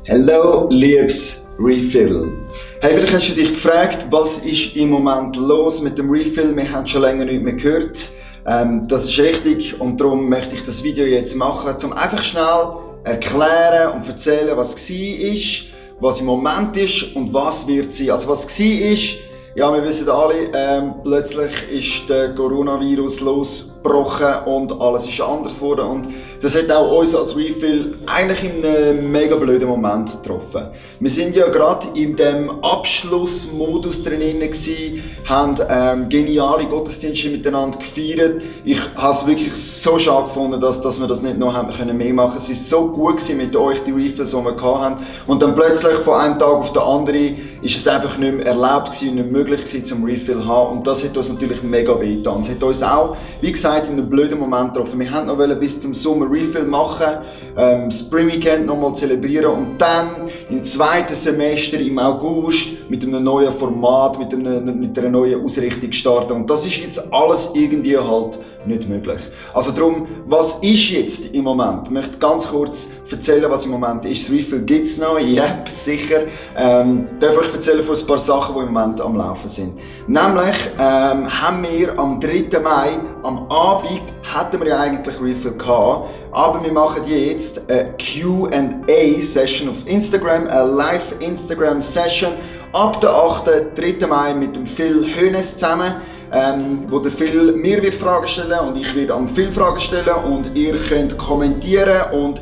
Hello, liebes Refill. Hey, vielleicht hast du dich gefragt, was ist im Moment los mit dem Refill? Wir haben schon länger nicht mehr gehört. Das ist richtig und darum möchte ich das Video jetzt machen, um einfach schnell erklären und erzählen, was war, was im Moment ist und was wird sein. Also was war, ja, wir wissen alle, plötzlich ist der Coronavirus losgebrochen und alles ist anders geworden und das hat auch uns als Refill eigentlich in einem mega blöden Moment getroffen. Wir sind ja gerade in dem Abschlussmodus drinnen gewesen, haben geniale Gottesdienste miteinander gefeiert. Ich habe es wirklich so schade gefunden, dass wir das nicht noch haben können mehr machen. Es ist so gut gewesen mit euch, die Refills, die wir hatten. Und dann plötzlich von einem Tag auf den anderen ist es einfach nicht mehr erlaubt gewesen, nicht möglich zum Refill zu haben und das hat uns natürlich mega wehgetan. Es hat uns auch, wie gesagt, in einem blöden Moment getroffen. Wir wollten noch bis zum Sommer Refill machen, das Spring Weekend nochmal zelebrieren und dann im zweiten Semester im August mit einem neuen Format, mit einer neuen Ausrichtung starten und das ist jetzt alles irgendwie halt nicht möglich. Also darum, was ist jetzt im Moment? Ich möchte ganz kurz erzählen, was im Moment ist. Das Refill gibt es noch, ja, sicher. Darf ich erzählen von ein paar Sachen, die im Moment am Laufen sind. Nämlich haben wir am 3. Mai, am Abend, hatten wir ja eigentlich Refill gehabt, aber wir machen jetzt eine Q&A-Session auf Instagram, eine Live-Instagram-Session ab der 8. 3. Mai mit dem Phil Hönes zusammen. Wo der Phil mir wird Fragen stellen und ich werde am Phil Fragen stellen und ihr könnt kommentieren und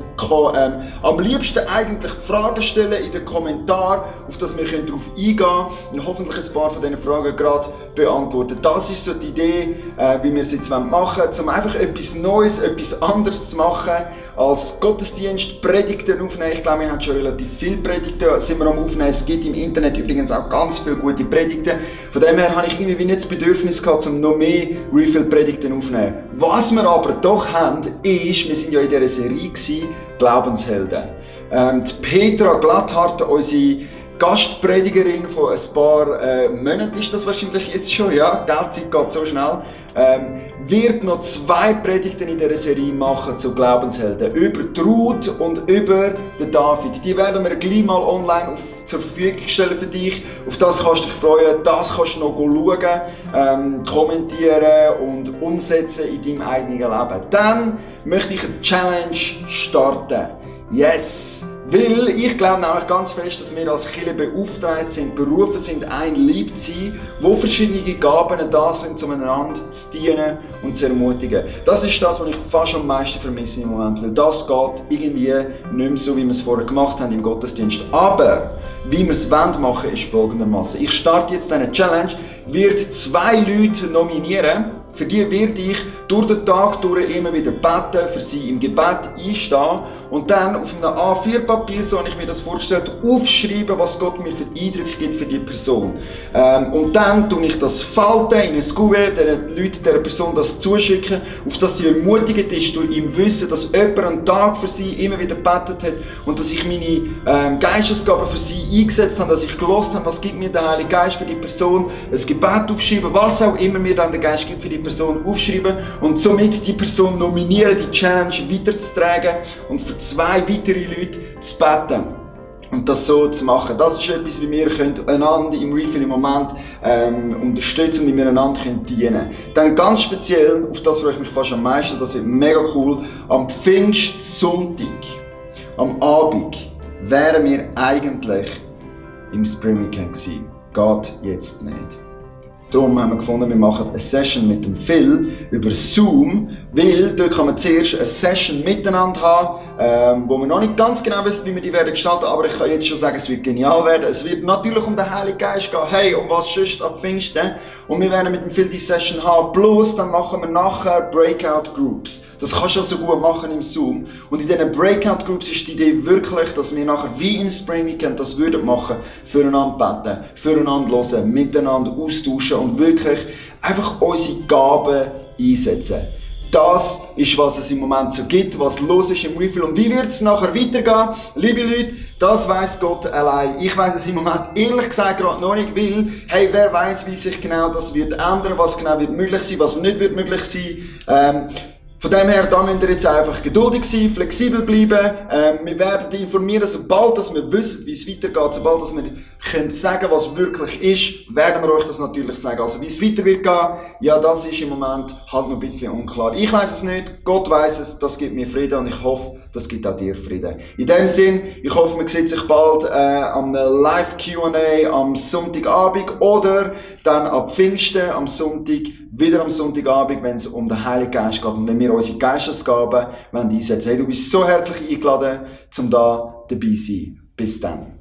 am liebsten eigentlich Fragen stellen in den Kommentaren, auf das wir darauf eingehen können und hoffentlich ein paar von diesen Fragen gerade beantworten. Das ist so die Idee, wie wir es jetzt machen wollen, um einfach etwas Neues, etwas anderes zu machen als Gottesdienst, Predigten aufnehmen. Ich glaube, wir haben schon relativ viele Predigten, sind wir am Aufnehmen. Es gibt im Internet übrigens auch ganz viele gute Predigten. Von dem her habe ich irgendwie nicht das Bedürfnis gehabt, um noch mehr Refill-Predigten aufzunehmen. Was wir aber doch haben, ist, wir sind ja in dieser Serie gewesen, Glaubenshelden. Die Petra Glatthardt, unsere Gastpredigerin von ein paar Monaten ist das wahrscheinlich jetzt schon, ja, die Zeit geht so schnell, wird noch 2 Predigten in dieser Serie machen zu Glaubenshelden. Über die Ruth und über den David. Die werden wir gleich mal online zur Verfügung stellen für dich. Auf das kannst du dich freuen, das kannst du noch schauen, kommentieren und umsetzen in deinem eigenen Leben. Dann möchte ich eine Challenge starten. Yes! Weil ich glaube nämlich ganz fest, dass wir als Kirche beauftragt sind, berufen sind, ein Lieb zu sein, wo verschiedene Gaben da sind, um einander zu dienen und zu ermutigen. Das ist das, was ich fast am meisten vermisse im Moment, weil das geht irgendwie nicht mehr so, wie wir es vorher gemacht haben im Gottesdienst. Aber wie wir es machen wollen, ist folgendermaßen. Ich starte jetzt eine Challenge, werde 2 Leute nominieren. Für die werde ich durch den Tag durch immer wieder beten, für sie im Gebet einstehen und dann auf einem A4-Papier, so habe ich mir das vorgestellt, aufschreiben, was Gott mir für Eindrücke gibt für die Person. Und dann tue ich das falten in ein Kuvert, den Leuten, dieser Person das zuschicken, auf das sie ermutigt ist durch im Wissen, dass jemand einen Tag für sie immer wieder gebetet hat und dass ich meine Geistesgaben für sie eingesetzt habe, dass ich gehört habe, was gibt mir der Heilige Geist für die Person, ein Gebet aufschreiben, was auch immer mir dann der Geist gibt für die Person aufschreiben und somit die Person nominieren, die Challenge weiterzutragen und für 2 weitere Leute zu beten. Und das so zu machen. Das ist etwas, wie wir einander im Refill im Moment unterstützen, wie wir einander dienen können. Dann ganz speziell, auf das freue ich mich fast am meisten, das wird mega cool, am Pfingstsonntag, am Abend, wären wir eigentlich im Spring Weekend gewesen. Geht jetzt nicht. Darum haben wir gefunden, wir machen eine Session mit dem Phil über Zoom, weil dort kann man zuerst eine Session miteinander haben, wo wir noch nicht ganz genau wissen, wie wir die werden gestalten, aber ich kann jetzt schon sagen, es wird genial werden. Es wird natürlich um den Heiligen Geist gehen, hey, um was sonst ab Pfingsten. Und wir werden mit dem Phil die Session haben, plus dann machen wir nachher Breakout Groups. Das kannst du also gut machen im Zoom. Und in diesen Breakout Groups ist die Idee wirklich, dass wir nachher wie im Spring Weekend das würden machen, füreinander beten, füreinander hören, miteinander austauschen und wirklich einfach unsere Gaben einsetzen. Das ist, was es im Moment so gibt, was los ist im Refill. Und wie wird es nachher weitergehen? Liebe Leute, das weiss Gott allein. Ich weiss es im Moment ehrlich gesagt gerade noch nicht, weil, hey, wer weiss, wie sich genau das wird ändern, was genau wird möglich sein, was nicht wird möglich sein. Von dem her, da müsst ihr jetzt einfach geduldig sein, flexibel bleiben. Wir werden informieren, sobald dass wir wissen, wie es weitergeht, sobald dass wir können sagen, was wirklich ist, werden wir euch das natürlich sagen. Also wie es weiter wird gehen, ja, das ist im Moment halt noch ein bisschen unklar. Ich weiss es nicht, Gott weiss es, das gibt mir Frieden und ich hoffe, das gibt auch dir Frieden. In dem Sinn, ich hoffe, man sieht sich bald am Live-Q&A am Sonntagabend oder dann ab Pfingsten am Sonntag, wieder am Sonntagabend, wenn es um den Heiligen Geist geht und wenn wir unsere Geistesgaben einsetzen. Hey, du bist so herzlich eingeladen, um da dabei zu sein. Bis dann.